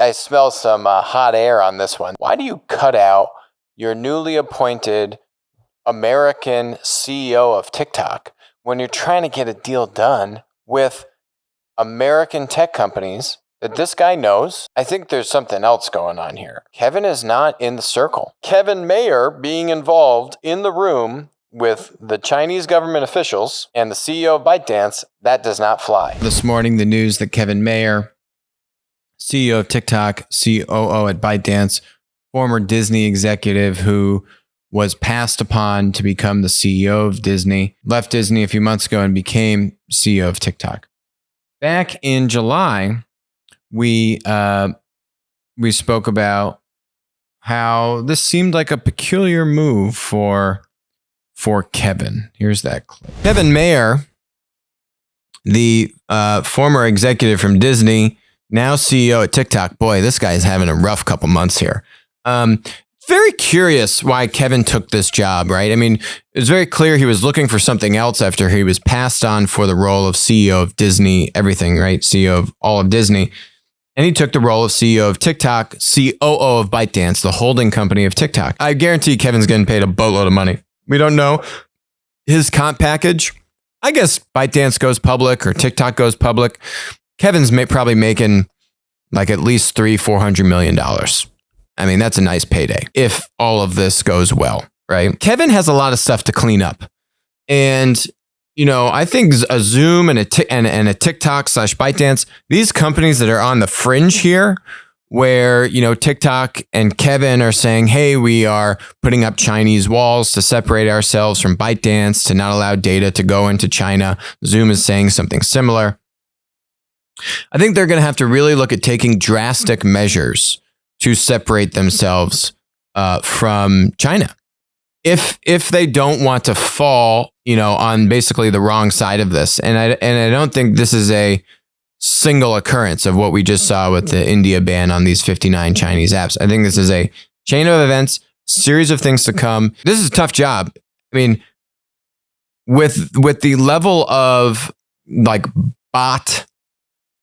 I smell some hot air on this one. Why do you cut out your newly appointed American CEO of TikTok when you're trying to get a deal done with American tech companies that this guy knows? I think there's something else going on here. Kevin is not in the circle. Kevin Mayer being involved in the room with the Chinese government officials and the CEO of ByteDance, that does not fly. This morning, the news that Kevin Mayer, CEO of TikTok, COO at ByteDance, former Disney executive who was passed upon to become the CEO of Disney, left Disney a few months ago and became CEO of TikTok. Back in July, we spoke about how this seemed like a peculiar move for Kevin. Here's that clip. Kevin Mayer, the former executive from Disney, now CEO at TikTok. Boy, this guy is having a rough couple months here. Very curious why Kevin took this job, right? I mean, it was very clear he was looking for something else after he was passed on for the role of CEO of Disney, everything, right? CEO of all of Disney. And he took the role of CEO of TikTok, COO of ByteDance, the holding company of TikTok. I guarantee Kevin's getting paid a boatload of money. We don't know his comp package. I guess ByteDance goes public or TikTok goes public. Kevin's probably making like at least $300-400 million. I mean, that's a nice payday if all of this goes well, right? Kevin has a lot of stuff to clean up. And, you know, I think a Zoom and a TikTok / ByteDance, these companies that are on the fringe here, where, you know, TikTok and Kevin are saying, hey, we are putting up Chinese walls to separate ourselves from ByteDance to not allow data to go into China. Zoom is saying something similar. I think they're going to have to really look at taking drastic measures to separate themselves from China. If they don't want to fall, you know, on basically the wrong side of this. And I don't think this is a single occurrence of what we just saw with the India ban on these 59 Chinese apps. I think this is a chain of events, series of things to come. This is a tough job. I mean, with the level of like bot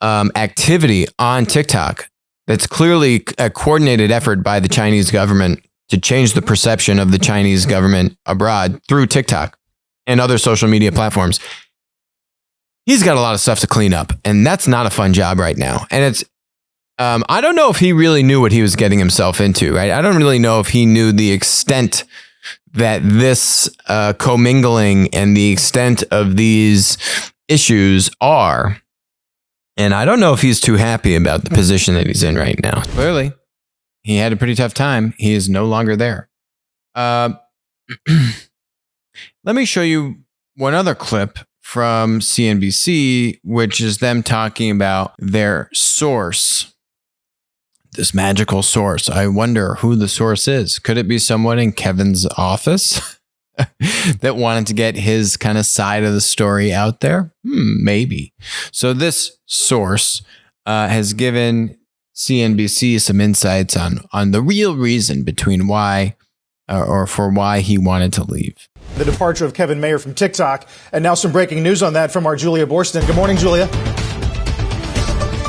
activity on TikTok, that's clearly a coordinated effort by the Chinese government to change the perception of the Chinese government abroad through TikTok and other social media platforms. He's got a lot of stuff to clean up, and that's not a fun job right now. And it's, I don't know if he really knew what he was getting himself into, right? I don't really know if he knew the extent that this commingling and the extent of these issues are. And I don't know if he's too happy about the position that he's in right now. Clearly, he had a pretty tough time. He is no longer there. Let me show you one other clip from CNBC, which is them talking about their source, this magical source. I wonder who the source is. Could it be someone in Kevin's office that wanted to get his kind of side of the story out there? Maybe. So this source has given CNBC some insights on the real reason between why or for why he wanted to leave. The departure of Kevin Mayer from TikTok. And now some breaking news on that from our Julia Borston. Good morning, Julia.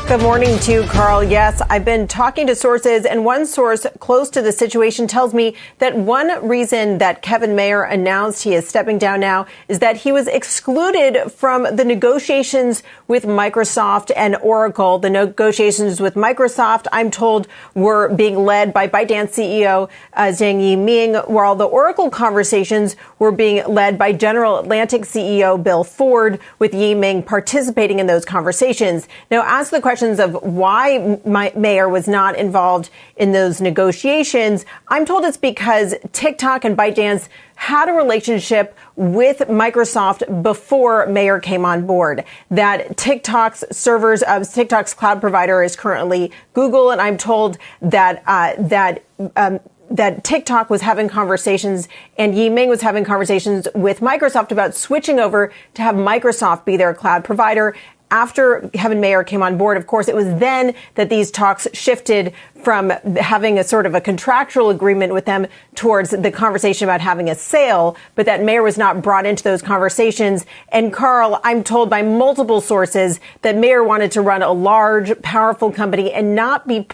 Good morning to you, Carl. Yes, I've been talking to sources, and one source close to the situation tells me that one reason that Kevin Mayer announced he is stepping down now is that he was excluded from the negotiations with Microsoft and Oracle. The negotiations with Microsoft, I'm told, were being led by ByteDance CEO Zhang Yiming, while the Oracle conversations were being led by General Atlantic CEO Bill Ford, with Yiming participating in those conversations. Now, as the questions of why Mayer was not involved in those negotiations, I'm told it's because TikTok and ByteDance had a relationship with Microsoft before Mayer came on board. That TikTok's servers of TikTok's cloud provider is currently Google, and I'm told that that TikTok was having conversations and Yiming was having conversations with Microsoft about switching over to have Microsoft be their cloud provider. After Kevin Mayer came on board, of course, it was then that these talks shifted from having a sort of a contractual agreement with them towards the conversation about having a sale, but that Mayer was not brought into those conversations. And Carl, I'm told by multiple sources that Mayer wanted to run a large, powerful company and not be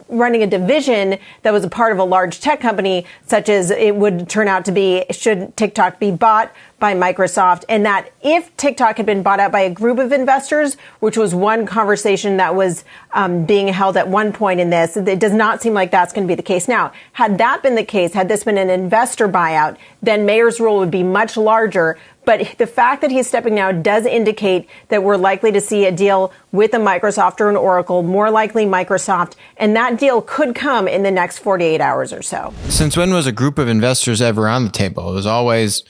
running a division that was a part of a large tech company, such as it would turn out to be should TikTok be bought by Microsoft, and that if TikTok had been bought out by a group of investors, which was one conversation that was being held at one point in this, it does not seem like that's going to be the case now. Had that been the case, had this been an investor buyout, then Mayer's role would be much larger. But the fact that he's stepping now does indicate that we're likely to see a deal with a Microsoft or an Oracle, more likely Microsoft, and that deal could come in the next 48 hours or so. Since when was a group of investors ever on the table? It was always,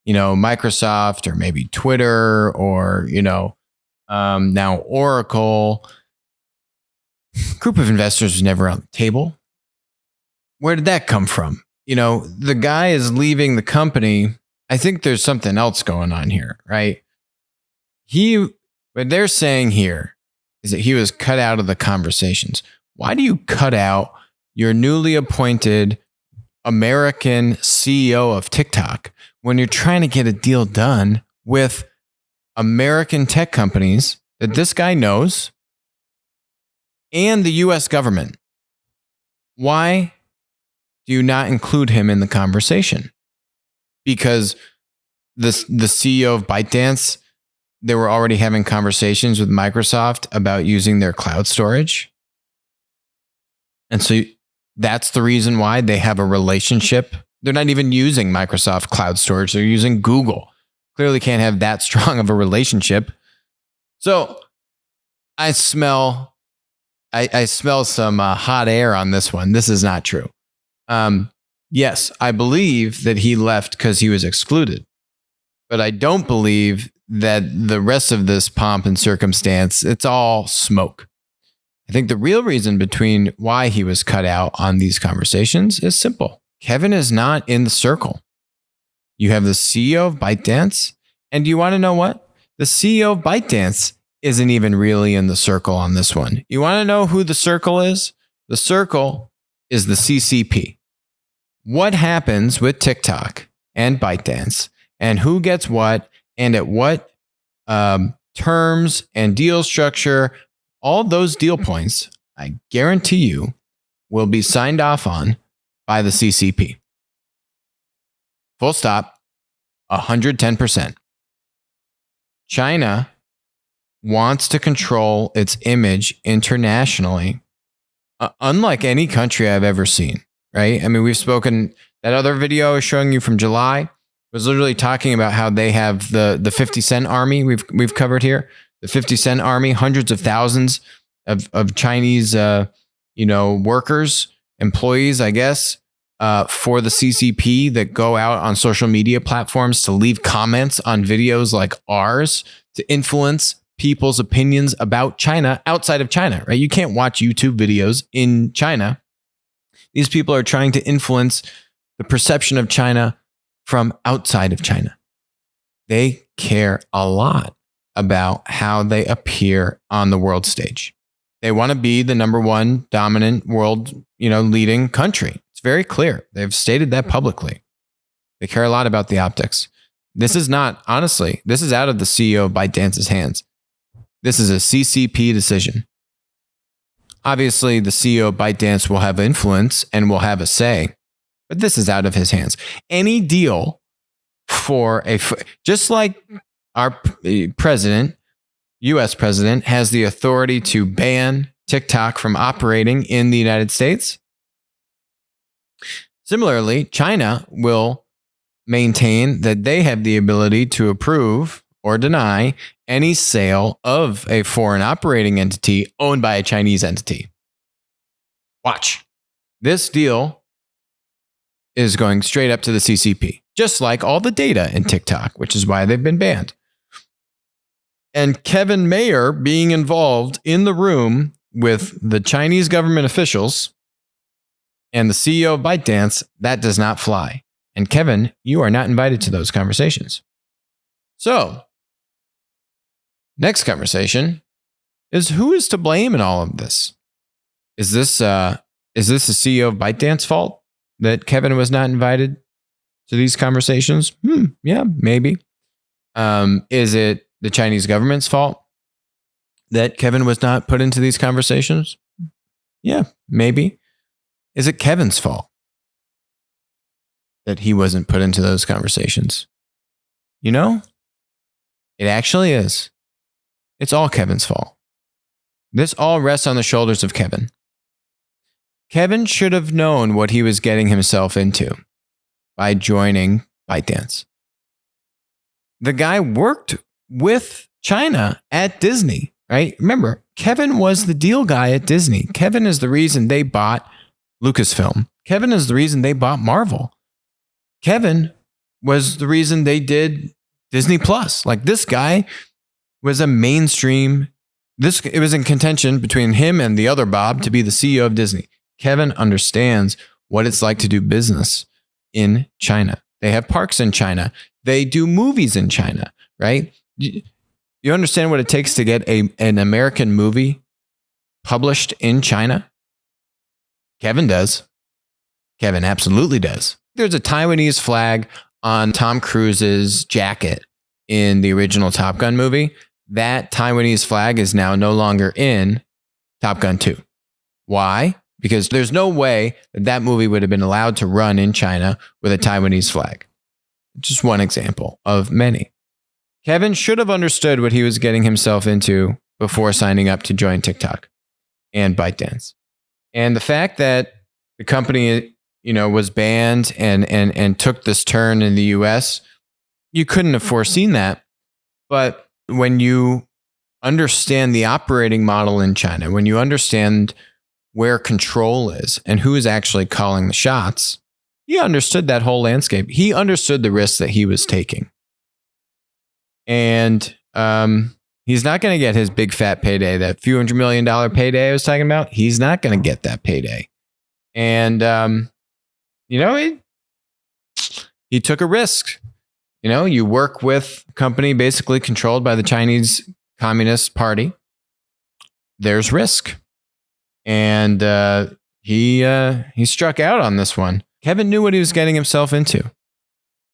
Microsoft or maybe Twitter or, now Oracle. Group of investors was never on the table. Where did that come from? The guy is leaving the company. I think there's something else going on here, right? What they're saying here is that he was cut out of the conversations. Why do you cut out your newly appointed American CEO of TikTok when you're trying to get a deal done with American tech companies that this guy knows and the US government? Why do you not include him in the conversation? Because the CEO of ByteDance, they were already having conversations with Microsoft about using their cloud storage. And so that's the reason why they have a relationship. They're not even using Microsoft cloud storage. They're using Google. Clearly can't have that strong of a relationship. So I smell some hot air on this one. This is not true. Yes, I believe that he left because he was excluded. But I don't believe that the rest of this pomp and circumstance, it's all smoke. I think the real reason between why he was cut out on these conversations is simple. Kevin is not in the circle. You have the CEO of ByteDance, and do you want to know what? The CEO of ByteDance isn't even really in the circle on this one. You want to know who the circle is? The circle is the CCP. What happens with TikTok and ByteDance, and who gets what, and at what terms and deal structure, all those deal points, I guarantee you, will be signed off on by the CCP. Full stop, 110%. China wants to control its image internationally, unlike any country I've ever seen, right? I mean, we've spoken, that other video I was showing you from July was literally talking about how they have the 50 Cent army we've covered here. The 50 Cent army, hundreds of thousands of Chinese, workers, employees, I guess, for the CCP that go out on social media platforms to leave comments on videos like ours to influence people's opinions about China outside of China, right? You can't watch YouTube videos in China. These people are trying to influence the perception of China from outside of China. They care a lot about how they appear on the world stage. They want to be the number one dominant world, leading country. It's very clear. They've stated that publicly. They care a lot about the optics. This is not, honestly, this is out of the CEO of ByteDance's hands. This is a CCP decision. Obviously, the CEO of ByteDance will have influence and will have a say, but this is out of his hands. Any deal just like our president, US president, has the authority to ban TikTok from operating in the United States. Similarly, China will maintain that they have the ability to approve or deny any sale of a foreign operating entity owned by a Chinese entity. Watch. This deal is going straight up to the CCP, just like all the data in TikTok, which is why they've been banned. And Kevin Mayer being involved in the room with the Chinese government officials and the CEO of ByteDance, that does not fly. And Kevin, you are not invited to those conversations. So, next conversation is who is to blame in all of this? Is this Is this the CEO of ByteDance's fault that Kevin was not invited to these conversations? Yeah, maybe. Is it the Chinese government's fault that Kevin was not put into these conversations? Yeah, maybe. Is it Kevin's fault that he wasn't put into those conversations? You know, it actually is. It's all Kevin's fault. This all rests on the shoulders of Kevin. Kevin should have known what he was getting himself into by joining ByteDance. The guy worked with China at Disney, right? Remember, Kevin was the deal guy at Disney. Kevin is the reason they bought Lucasfilm. Kevin is the reason they bought Marvel. Kevin was the reason they did Disney Plus. Like, this guy was a mainstream. It was in contention between him and the other Bob to be the CEO of Disney. Kevin understands what it's like to do business in China. They have parks in China. They do movies in China, right? You understand what it takes to get an American movie published in China? Kevin does. Kevin absolutely does. There's a Taiwanese flag on Tom Cruise's jacket in the original Top Gun movie. That Taiwanese flag is now no longer in Top Gun 2. Why? Because there's no way that movie would have been allowed to run in China with a Taiwanese flag. Just one example of many. Kevin should have understood what he was getting himself into before signing up to join TikTok and ByteDance. And the fact that the company, was banned and took this turn in the US, you couldn't have foreseen that. But when you understand the operating model in China, when you understand where control is and who is actually calling the shots, he understood that whole landscape. He understood the risks that he was taking. And he's not going to get his big fat payday, that few $100 million payday I was talking about. He's not going to get that payday. And, he took a risk. You work with a company basically controlled by the Chinese Communist Party. There's risk. And he struck out on this one. Kevin knew what he was getting himself into.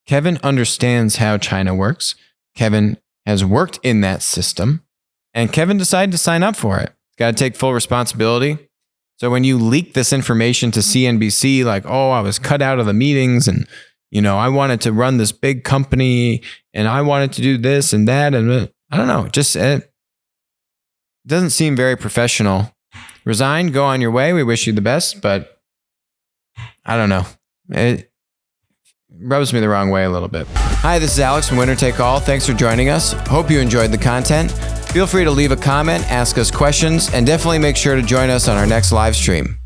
Kevin understands how China works. Kevin has worked in that system. And Kevin decided to sign up for it. He's got to take full responsibility. So when you leak this information to CNBC, like, oh, I was cut out of the meetings and, I wanted to run this big company and I wanted to do this and that. And I don't know, it doesn't seem very professional. Resign, go on your way. We wish you the best, but I don't know. It rubs me the wrong way a little bit. Hi, this is Alex from Winner Take All. Thanks for joining us. Hope you enjoyed the content. Feel free to leave a comment, ask us questions, and definitely make sure to join us on our next live stream.